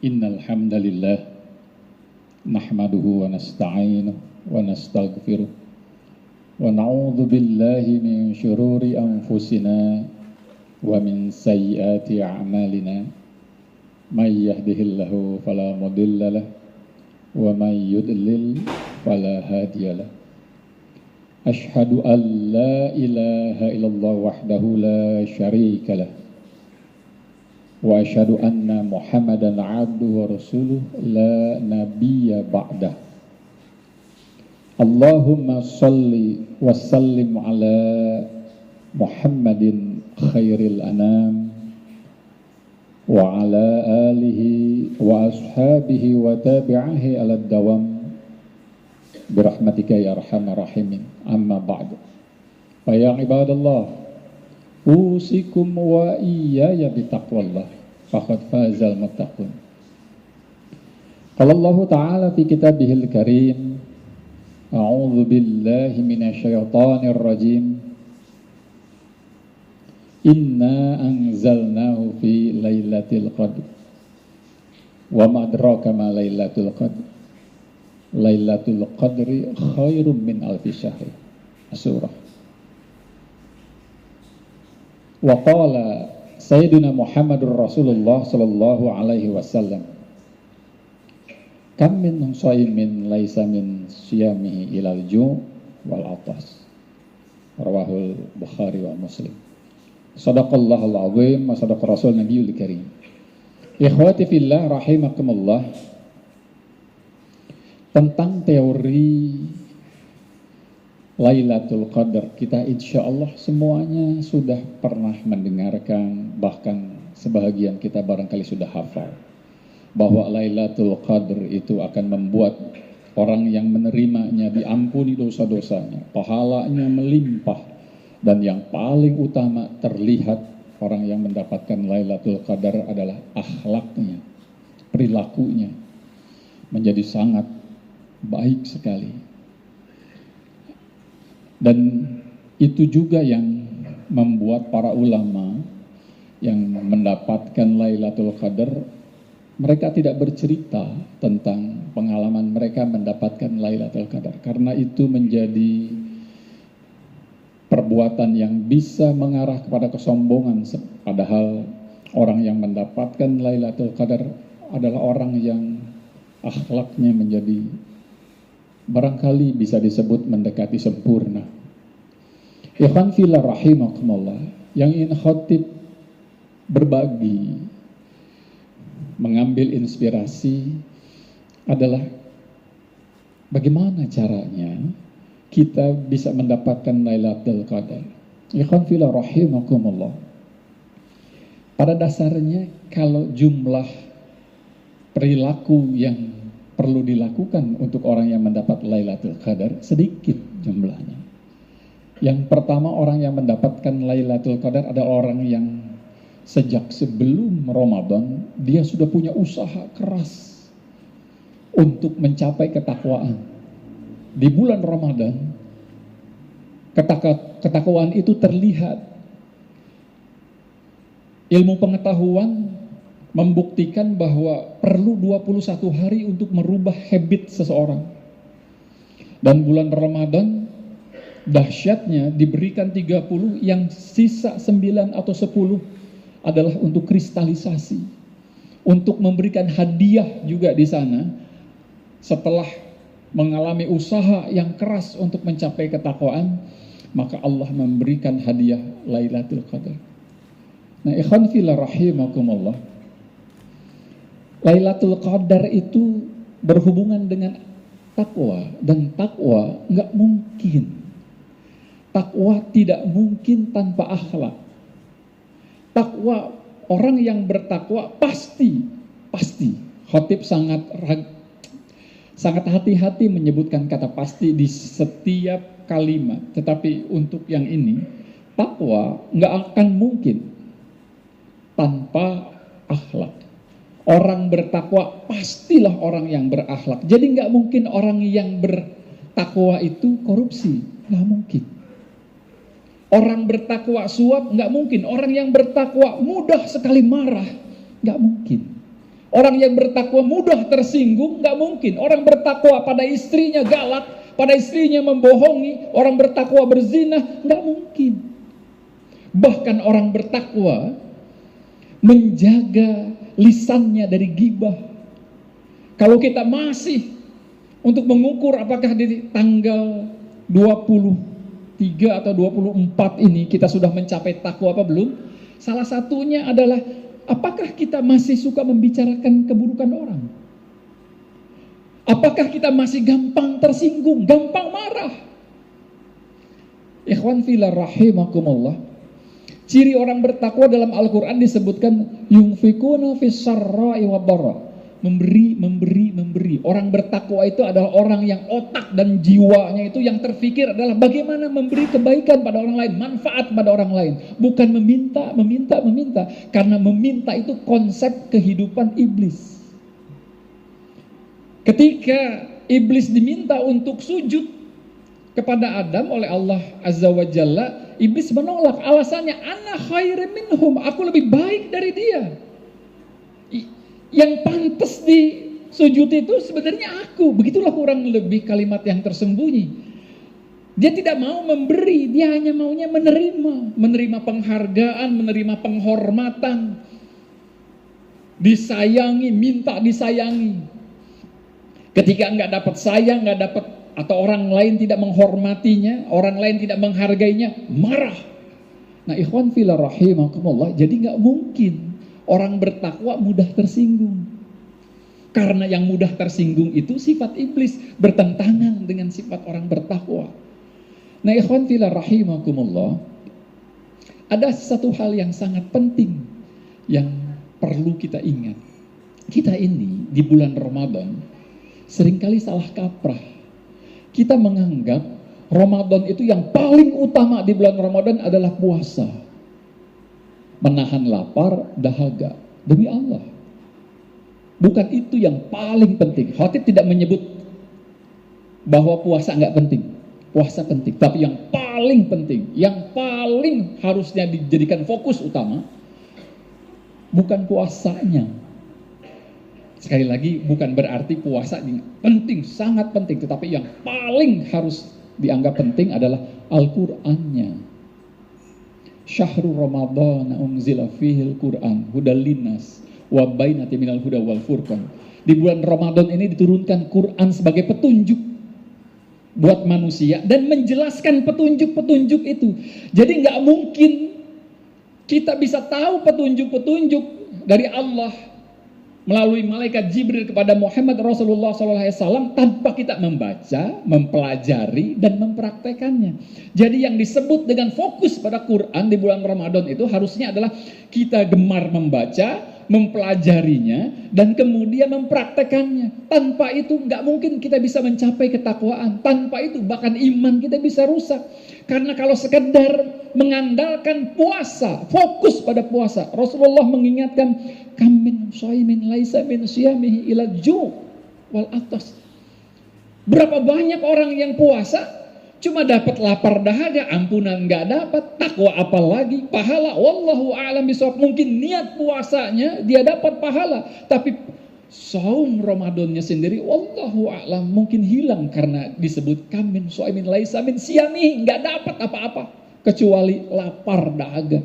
Innal hamdalillah nahmaduhu wa nasta'inuhu wa nastaghfiruh wa na'udzu billahi min syururi anfusina wa min sayyiati a'malina may yahdihillahu fala mudhillalah wa may yudlil fala hadiyalah. Ashhadu an la ilaha illallah wahdahu la syarikalah wa asyhadu anna Muhammadan abduhu wa rasuluh la nabiyya ba'dah. Allahumma salli wa sallim ala Muhammadin khairil anam wa ala alihi wa ashabihi wa tabi'ahi ala dawam birahmatika ya arhamar rahimin. Amma ba'du. Fa ya ibadallah, usikum wa iyaya bitaqwallah faqad fazal muttaqun. Qala Allah Ta'ala fi kitabihil karim, a'udzu billahi minasyaitonir rajim. Inna anzalnahu fi lailatul qadr. Wa ma adraka ma lailatul qadr. Lailatul qadri khairum min alfi syahr. Surah. Wa qala Sayyidina Muhammadur Rasulullah sallallahu alaihi wasallam, kam min shaimin laisa min siyamihi ilal ju' wal atas. Rawahul Bukhari wa Muslim. Shadaqallahul azim wa shadaqa rasul nabiyul karim. Ikhwati fillah rahimakumullah, tentang teori Lailatul Qadar kita insya Allah semuanya sudah pernah mendengarkan, bahkan sebahagian kita barangkali sudah hafal bahwa Lailatul Qadar itu akan membuat orang yang menerimanya diampuni dosa-dosanya, pahalanya melimpah, dan yang paling utama terlihat orang yang mendapatkan Lailatul Qadar adalah akhlaknya, perilakunya menjadi sangat baik sekali. Dan itu juga yang membuat para ulama yang mendapatkan Lailatul Qadar, mereka tidak bercerita tentang pengalaman mereka mendapatkan Lailatul Qadar, karena itu menjadi perbuatan yang bisa mengarah kepada kesombongan. Padahal orang yang mendapatkan Lailatul Qadar adalah orang yang akhlaknya menjadi barangkali bisa disebut mendekati sempurna. Ikhwan fillah rahimakumullah, yang ingin khotib berbagi, mengambil inspirasi adalah bagaimana caranya kita bisa mendapatkan Lailatul Qadar. Ikhwan fillah rahimakumullah, pada dasarnya kalau jumlah perilaku yang perlu dilakukan untuk orang yang mendapat Lailatul Qadar sedikit jumlahnya. Yang pertama, orang yang mendapatkan Lailatul Qadar adalah orang yang sejak sebelum Ramadan dia sudah punya usaha keras untuk mencapai ketakwaan. Di bulan Ramadan ketakwaan itu terlihat. Ilmu pengetahuan membuktikan bahwa perlu 21 hari untuk merubah habit seseorang. Dan bulan Ramadan dahsyatnya diberikan 30, yang sisa 9 atau 10 adalah untuk kristalisasi, untuk memberikan hadiah juga di sana setelah mengalami usaha yang keras untuk mencapai ketakwaan, maka Allah memberikan hadiah Lailatul Qadar. Nah, ikhwan fillah rahimakumullah, Lailatul Qadar itu berhubungan dengan takwa, dan takwa nggak mungkin. Takwa tidak mungkin tanpa akhlak. Takwa, orang yang bertakwa pasti. Khotib sangat hati-hati menyebutkan kata pasti di setiap kalimat. Tetapi untuk yang ini, takwa nggak akan mungkin tanpa akhlak. Orang bertakwa pastilah orang yang berakhlak. Jadi nggak mungkin orang yang bertakwa itu korupsi, nggak mungkin. Orang bertakwa suap, nggak mungkin. Orang yang bertakwa mudah sekali marah, nggak mungkin. Orang yang bertakwa mudah tersinggung, nggak mungkin. Orang bertakwa pada istrinya galak, pada istrinya membohongi, orang bertakwa berzina, nggak mungkin. Bahkan orang bertakwa menjaga lisannya dari ghibah. Kalau kita masih untuk mengukur apakah di tanggal 23 atau 24 ini kita sudah mencapai takwa apa belum, salah satunya adalah apakah kita masih suka membicarakan keburukan orang? Apakah kita masih gampang tersinggung, gampang marah? Ikhwan fillah rahimakumullah. Ciri orang bertakwa dalam Al-Quran disebutkan yunfikuna fis sarra'i wad dharra. Memberi, memberi, memberi. Orang bertakwa itu adalah orang yang otak dan jiwanya itu yang terfikir adalah bagaimana memberi kebaikan pada orang lain, manfaat pada orang lain. Bukan meminta, meminta, meminta. Karena meminta itu konsep kehidupan iblis. Ketika iblis diminta untuk sujud kepada Adam oleh Allah Azza wa Jalla, iblis menolak. Alasannya, ana khairum minhum, aku lebih baik dari dia. Yang pantas disujud itu sebenarnya aku. Begitulah kurang lebih kalimat yang tersembunyi. Dia tidak mau memberi, dia hanya maunya menerima. Menerima penghargaan, menerima penghormatan. Disayangi, minta disayangi. Ketika nggak dapat sayang, nggak dapat, atau orang lain tidak menghormatinya, orang lain tidak menghargainya, marah. Nah, ikhwan fillah rahimakumullah, jadi nggak mungkin orang bertakwa mudah tersinggung. Karena yang mudah tersinggung itu sifat iblis, bertentangan dengan sifat orang bertakwa. Nah, ikhwan fillah rahimakumullah, ada satu hal yang sangat penting yang perlu kita ingat. Kita ini di bulan Ramadan seringkali salah kaprah. Kita menganggap Ramadan itu yang paling utama di bulan Ramadan adalah puasa. Menahan lapar, dahaga. Demi Allah. Bukan itu yang paling penting. Khatib tidak menyebut bahwa puasa nggak penting. Puasa penting. Tapi yang paling penting, yang paling harusnya dijadikan fokus utama, bukan puasanya. Sekali lagi, bukan berarti puasa penting, sangat penting. Tetapi yang paling harus dianggap penting adalah Al-Qur'annya. Syahrul Ramadan unzila fihil Qur'an hudal linnas wa bainati minal huda wal furqan. Di bulan Ramadan ini diturunkan Quran sebagai petunjuk buat manusia dan menjelaskan petunjuk-petunjuk itu. Jadi nggak mungkin kita bisa tahu petunjuk-petunjuk dari Allah melalui malaikat Jibril kepada Muhammad Rasulullah SAW tanpa kita membaca, mempelajari, dan mempraktekannya. Jadi yang disebut dengan fokus pada Quran di bulan Ramadan itu harusnya adalah kita gemar membaca, mempelajarinya, dan kemudian mempraktekannya. Tanpa itu nggak mungkin kita bisa mencapai ketakwaan. Tanpa itu bahkan iman kita bisa rusak. Karena kalau sekedar mengandalkan puasa, fokus pada puasa, Rasulullah mengingatkan, kam min shaimin laisa min siyamihi ila ju' wal atas. Berapa banyak orang yang puasa cuma dapat lapar dahaga, ampunan nggak dapat, takwa apalagi, pahala wallahu a'lam bishawab. Mungkin niat puasanya dia dapat pahala, tapi saum Ramadannya sendiri wallahu a'lam mungkin hilang karena disebut kam min shaimin laisa min siyamihi, nggak dapat apa-apa kecuali lapar dahaga.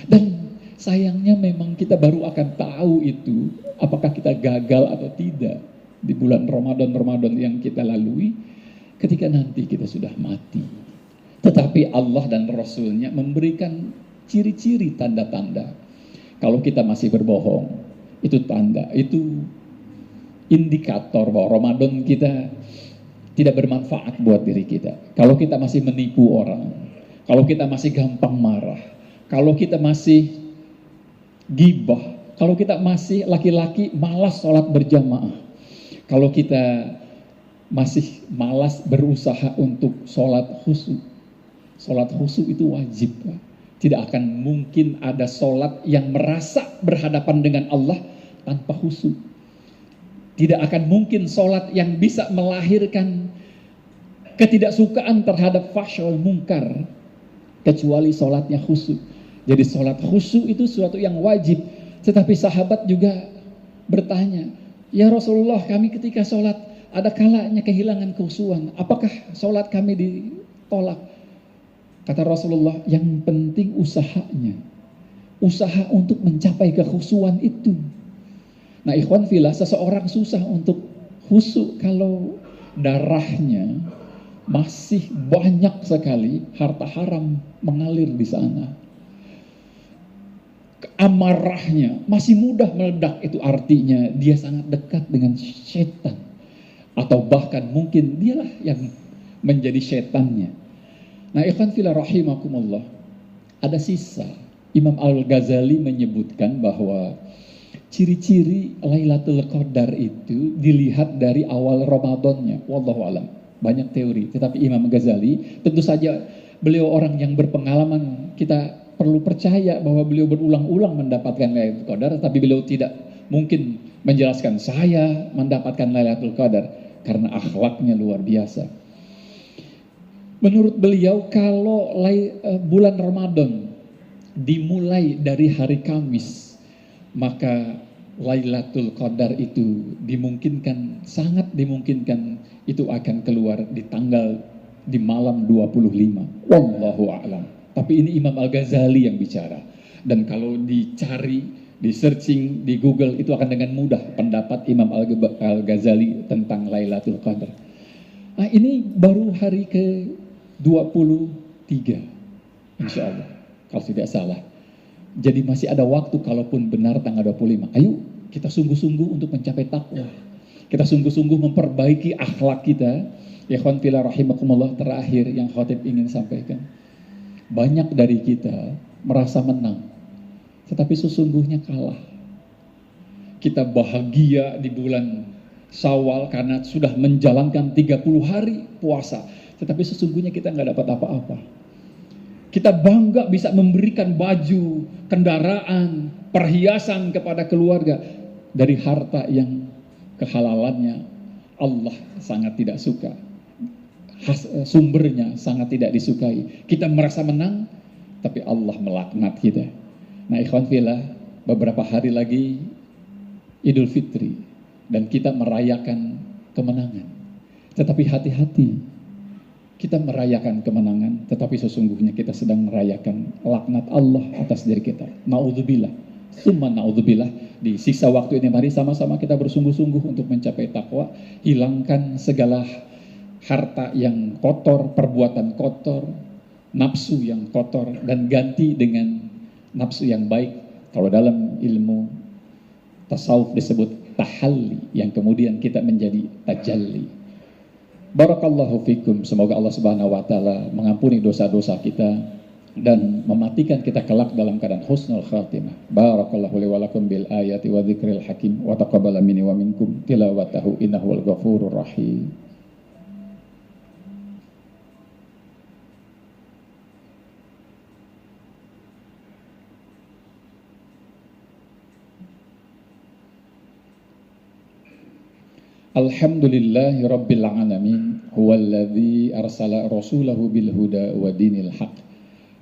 Dan sayangnya memang kita baru akan tahu itu apakah kita gagal atau tidak di bulan Ramadan yang kita lalui ketika nanti kita sudah mati. Tetapi Allah dan Rasulnya memberikan ciri-ciri, tanda-tanda. Kalau kita masih berbohong, itu tanda, itu indikator bahwa Ramadan kita tidak bermanfaat buat diri kita. Kalau kita masih menipu orang, kalau kita masih gampang marah, kalau kita masih ghibah, kalau kita masih laki-laki malas sholat berjamaah, kalau kita masih malas berusaha untuk sholat khusyuk. Sholat khusyuk itu wajib. Tidak akan mungkin ada sholat yang merasa berhadapan dengan Allah tanpa khusyuk. Tidak akan mungkin sholat yang bisa melahirkan ketidaksukaan terhadap fahsyul munkar kecuali sholatnya khusyuk. Jadi sholat khusyuk itu sesuatu yang wajib. Tetapi sahabat juga bertanya, "Ya Rasulullah, kami ketika sholat ada kalanya kehilangan khusyuan. Apakah sholat kami ditolak?" Kata Rasulullah, "Yang penting usahanya. Usaha untuk mencapai kekhusyuan itu." Nah, ikhwan fillah, seseorang susah untuk khusyuk kalau darahnya masih banyak sekali harta haram mengalir di sana. Amarahnya masih mudah meledak, itu artinya dia sangat dekat dengan setan. Atau bahkan mungkin dialah yang menjadi setannya. Nah, ikhwan fillah rahimakumullah, ada sisa. Imam Al-Ghazali menyebutkan bahwa ciri-ciri Lailatul Qadar itu dilihat dari awal Ramadannya. Wallahu alam. Banyak teori, tetapi Imam Ghazali tentu saja beliau orang yang berpengalaman. Kita perlu percaya bahwa beliau berulang-ulang mendapatkan Lailatul Qadar, tapi beliau tidak mungkin menjelaskan saya mendapatkan Lailatul Qadar karena akhlaknya luar biasa. Menurut beliau, kalau bulan Ramadan dimulai dari hari Kamis, maka Lailatul Qadar itu dimungkinkan, sangat dimungkinkan itu akan keluar di malam 25. Wallahu a'lam. Tapi ini Imam Al-Ghazali yang bicara. Dan kalau dicari, di searching di Google, itu akan dengan mudah pendapat Imam Al-Ghazali tentang Lailatul Qadar. Nah, ini baru hari ke-23, insya Allah, kalau tidak salah. Jadi masih ada waktu, kalaupun benar tanggal 25. Ayo kita sungguh-sungguh untuk mencapai takwa. Kita sungguh-sungguh memperbaiki akhlak kita. Ya ikhwan fillah rahimakumullah, terakhir yang khatib ingin sampaikan. Banyak dari kita merasa menang, tetapi sesungguhnya kalah. Kita bahagia di bulan Syawal karena sudah menjalankan 30 hari puasa, tetapi sesungguhnya kita nggak dapat apa-apa. Kita bangga bisa memberikan baju, kendaraan, perhiasan kepada keluarga dari harta yang kehalalannya Allah sangat tidak suka. Sumbernya sangat tidak disukai. Kita merasa menang, tapi Allah melaknat kita. Nah, ikhwan fillah, beberapa hari lagi Idul Fitri dan kita merayakan kemenangan. Tetapi hati-hati, kita merayakan kemenangan, tetapi sesungguhnya kita sedang merayakan laknat Allah atas diri kita. Na'udzubillah, summa na'udzubillah. Di sisa waktu ini mari sama-sama kita bersungguh-sungguh untuk mencapai takwa, hilangkan segala harta yang kotor, perbuatan kotor, nafsu yang kotor, dan ganti dengan nafsu yang baik. Kalau dalam ilmu tasawuf disebut tahalli, yang kemudian kita menjadi tajalli. Barakallahu fikum. Semoga Allah Subhanahu wa taala mengampuni dosa-dosa kita dan mematikan kita kelak dalam keadaan husnul khatimah. Barakallahu li wa lakum bil ayati wa dzikril hakim wa taqabbala minni wa minkum tilawatahu innahu wal ghafurur rahim. Alhamdulillahi rabbil alamin, huwallazi arsala rasulahu bil huda wa dinil haq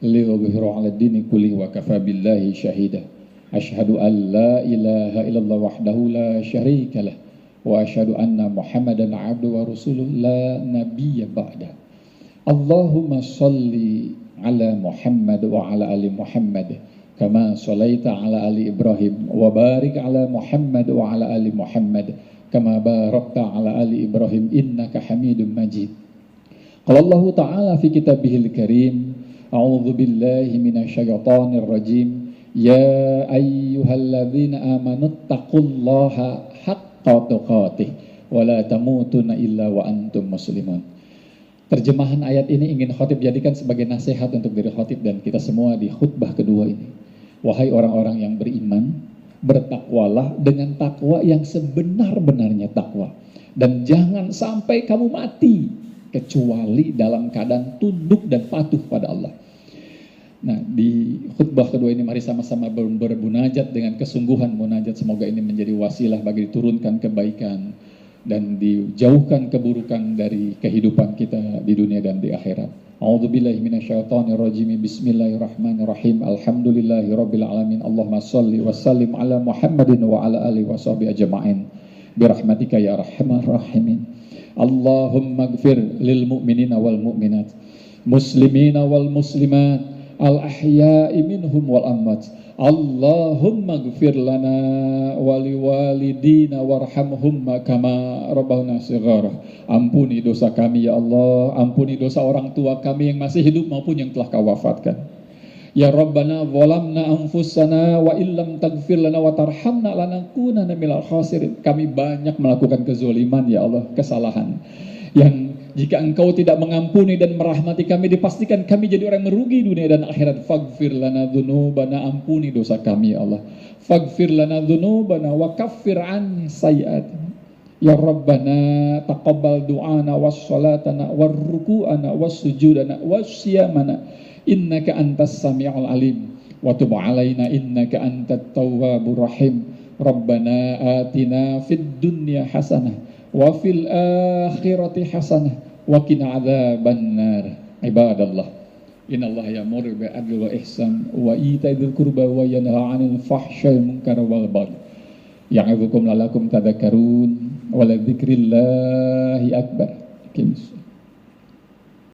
liyudhhirahu 'ala dini kulli wa kafa billahi syahida. Asyhadu an la ilaha illallah wahdahu la syarika lah wa asyhadu anna Muhammadan 'abduhu wa rasuluh la nabiyya ba'da. Allahumma shalli 'ala Muhammad wa 'ala ali Muhammad kama shallaita 'ala ali Ibrahim wa barik 'ala Muhammad wa 'ala ali Muhammad kama barakta ala ali Ibrahim innaka Hamidum Majid. Qala Allah Ta'ala fi kitabihil karim, a'udzu billahi minasyaitonir rajim, ya ayyuhalladzina amanu taqullaha haqqa tuqatih wa la tamutunna illa wa antum muslimun. Terjemahan ayat ini ingin khatib jadikan sebagai nasihat untuk diri khatib dan kita semua di khutbah kedua ini. Wahai orang-orang yang beriman, bertakwalah dengan takwa yang sebenar-benarnya takwa, dan jangan sampai kamu mati kecuali dalam keadaan tunduk dan patuh pada Allah. Nah, di khutbah kedua ini mari sama-sama bermunajat dengan kesungguhan munajat. Semoga ini menjadi wasilah bagi diturunkan kebaikan, dan dijauhkan keburukan dari kehidupan kita di dunia dan di akhirat. A'udzubillahi minasyaitonirrajim. Bismillahirrahmanirrahim. Alhamdulillahirabbil alamin. Allahumma shalli wa sallim ala Muhammadin wa ala alihi washabihi ajma'in. Birahmatika ya arhamar rahimin. Allahumma ighfir lil mu'minina wal mu'minat, muslimina wal muslimat, al ahya'i minhum wal amwat. Allahumma ighfir lana wali walidina warhamhum kama rabbana shighara. Ampuni dosa kami ya Allah, ampuni dosa orang tua kami yang masih hidup maupun yang telah Kau wafatkan. Ya Rabbana zalamna anfusana wa illam taghfir lana wa tarhamna lanakunanna minal khasirin. Kami banyak melakukan kezaliman ya Allah, kesalahan yang jika Engkau tidak mengampuni dan merahmati kami, dipastikan kami jadi orang merugi dunia dan akhirat. Faghfir lana dzunubana, ampuni dosa kami ya Allah. Faghfir lana dzunubana wa kaffir an sayyi'atina. Ya Rabbana taqabbal du'ana was salatana war ruku'ana was sujudana was siyamana. Innaka antas sami'ul alim wa tub 'alaina innaka antat tawwabur rahim. Rabbana atina fid dunya hasanah wa fil akhirati hasanah wa qina adzabannar. Ibadallah, innallaha ya'muru bil adli wa ihsan wa ita'i dzil qurba wa yanha 'anil fahsya'i munkar wal baghi ya'idzukum la'allakum tadhakkarun wa la dzikrillahi akbar.